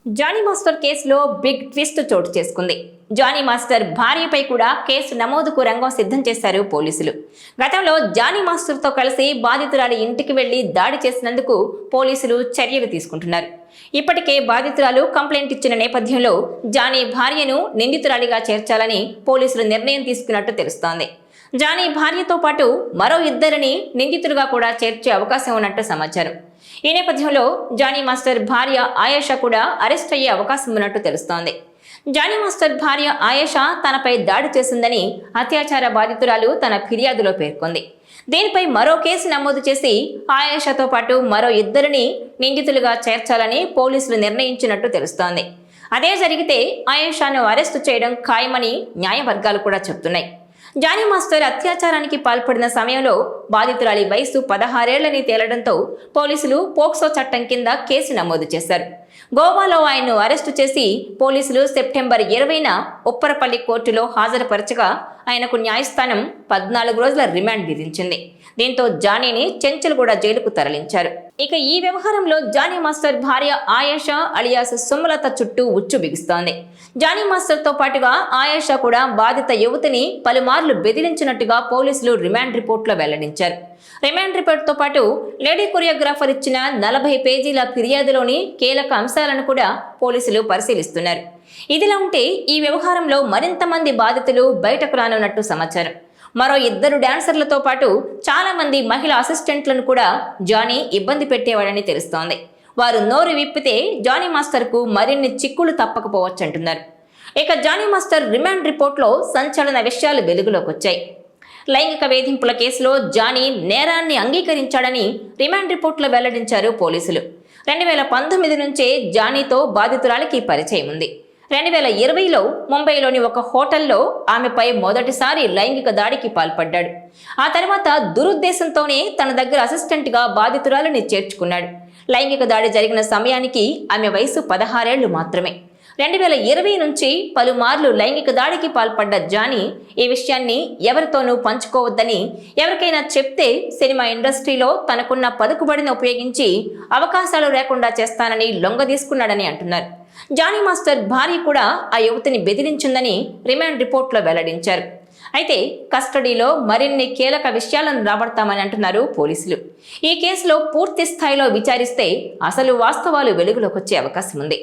Johnny master కేసులో big twist చోటు చేసుకుంది. జానీ మాస్టర్ భార్యపై కూడా కేసు నమోదుకు రంగం సిద్ధం చేశారు పోలీసులు. గతంలో జానీ మాస్టర్తో కలిసి బాధితురాలి ఇంటికి వెళ్లి దాడి చేసినందుకు పోలీసులు చర్యలు తీసుకుంటున్నారు. ఇప్పటికే బాధితురాలు కంప్లైంట్ ఇచ్చిన నేపథ్యంలో జానీ భార్యను నిందితురాలిగా చేర్చాలని పోలీసులు నిర్ణయం తీసుకున్నట్టు తెలుస్తోంది. జానీ భార్యతో పాటు మరో ఇద్దరిని నిందితులుగా కూడా చేర్చే అవకాశం ఉన్నట్టు సమాచారం. ఈ నేపథ్యంలో జానీ మాస్టర్ భార్య ఆయేషా కూడా అరెస్ట్ అయ్యే అవకాశం ఉన్నట్టు తెలుస్తోంది. జానీ మాస్టర్ భార్య ఆయేషా తనపై దాడి చేసిందని అత్యాచార బాధితురాలు తన ఫిర్యాదులో పేర్కొంది. దీనిపై మరో కేసు నమోదు చేసి ఆయేషాతో పాటు మరో ఇద్దరిని నిందితులుగా చేర్చాలని పోలీసులు నిర్ణయించినట్టు తెలుస్తోంది. అదే జరిగితే ఆయేషాను అరెస్టు చేయడం ఖాయమని న్యాయవర్గాలు కూడా చెబుతున్నాయి. జానీ మాస్టర్ అత్యాచారానికి పాల్పడిన సమయంలో బాధితురాలి వయసు 16 ఏళ్లని తేలడంతో పోలీసులు పోక్సో చట్టం కింద కేసు నమోదు చేశారు. గోవాలో ఆయన్ను అరెస్టు చేసి పోలీసులు సెప్టెంబర్ 20న ఉప్పరపల్లి కోర్టులో హాజరుపరచగా ఆయనకు న్యాయస్థానం 14 రోజుల రిమాండ్ విధించింది. దీంతో జానీని చెంచల్గూడ జైలుకు తరలించారు. ఇక ఈ వ్యవహారంలో జానీ మాస్టర్ భార్య ఆయేషా అలియాస్ సుమలత చుట్టూ ఉచ్చు బిగుస్తోంది. జానీ మాస్టర్తో పాటుగా ఆయేషా కూడా బాధిత యువతిని పలుమార్లు బెదిరించినట్టుగా పోలీసులు రిమాండ్ రిపోర్టులో వెల్లడించారు. రిమాండ్ రిపోర్టుతో పాటు లేడీ కొరియోగ్రాఫర్ ఇచ్చిన 40 పేజీల ఫిర్యాదులోని కీలక అంశాలను కూడా పోలీసులు పరిశీలిస్తున్నారు. ఇదిలా ఉంటే ఈ వ్యవహారంలో మరింత మంది బాధితులు బయటకు రానున్నట్టు సమాచారం. మరో 2 డాన్సర్లతో పాటు చాలా మంది మహిళా అసిస్టెంట్లను కూడా జానీ ఇబ్బంది పెట్టేవాడని తెలుస్తోంది. వారు నోరు విప్పితే జానీ మాస్టర్కు మరిన్ని చిక్కులు తప్పకపోవచ్చంటున్నారు. ఇక జానీ మాస్టర్ రిమాండ్ రిపోర్ట్లో సంచలన విషయాలు వెలుగులోకి వచ్చాయి. లైంగిక వేధింపుల కేసులో జానీ నేరాన్ని అంగీకరించాడని రిమాండ్ రిపోర్టులో వెల్లడించారు పోలీసులు. 2019 నుంచే జానీతో బాధితురాలికి పరిచయం ఉంది. 2020లో ముంబైలోని ఒక హోటల్లో ఆమెపై మొదటిసారి లైంగిక దాడికి పాల్పడ్డాడు. ఆ తర్వాత దురుద్దేశంతోనే తన దగ్గర అసిస్టెంట్గా బాధితురాలిని చేర్చుకున్నాడు. లైంగిక దాడి జరిగిన సమయానికి ఆమె వయసు 16 ఏళ్లు మాత్రమే. 2020 నుంచి పలుమార్లు లైంగిక దాడికి పాల్పడ్డ జానీ ఈ విషయాన్ని ఎవరితోనూ పంచుకోవద్దని, ఎవరికైనా చెప్తే సినిమా ఇండస్ట్రీలో తనకున్న పలుకుబడిని ఉపయోగించి అవకాశాలు లేకుండా చేస్తానని లొంగదీసుకున్నాడని అంటున్నారు. జానీ మాస్టర్ భార్య కూడా ఆ యువతిని బెదిరించిందని రిమాండ్ రిపోర్టులో వెల్లడించారు. అయితే కస్టడీలో మరిన్ని కీలక విషయాలను రాబడతామని అంటున్నారు పోలీసులు. ఈ కేసులో పూర్తి స్థాయిలో విచారిస్తే అసలు వాస్తవాలు వెలుగులోకి వచ్చే అవకాశం ఉంది.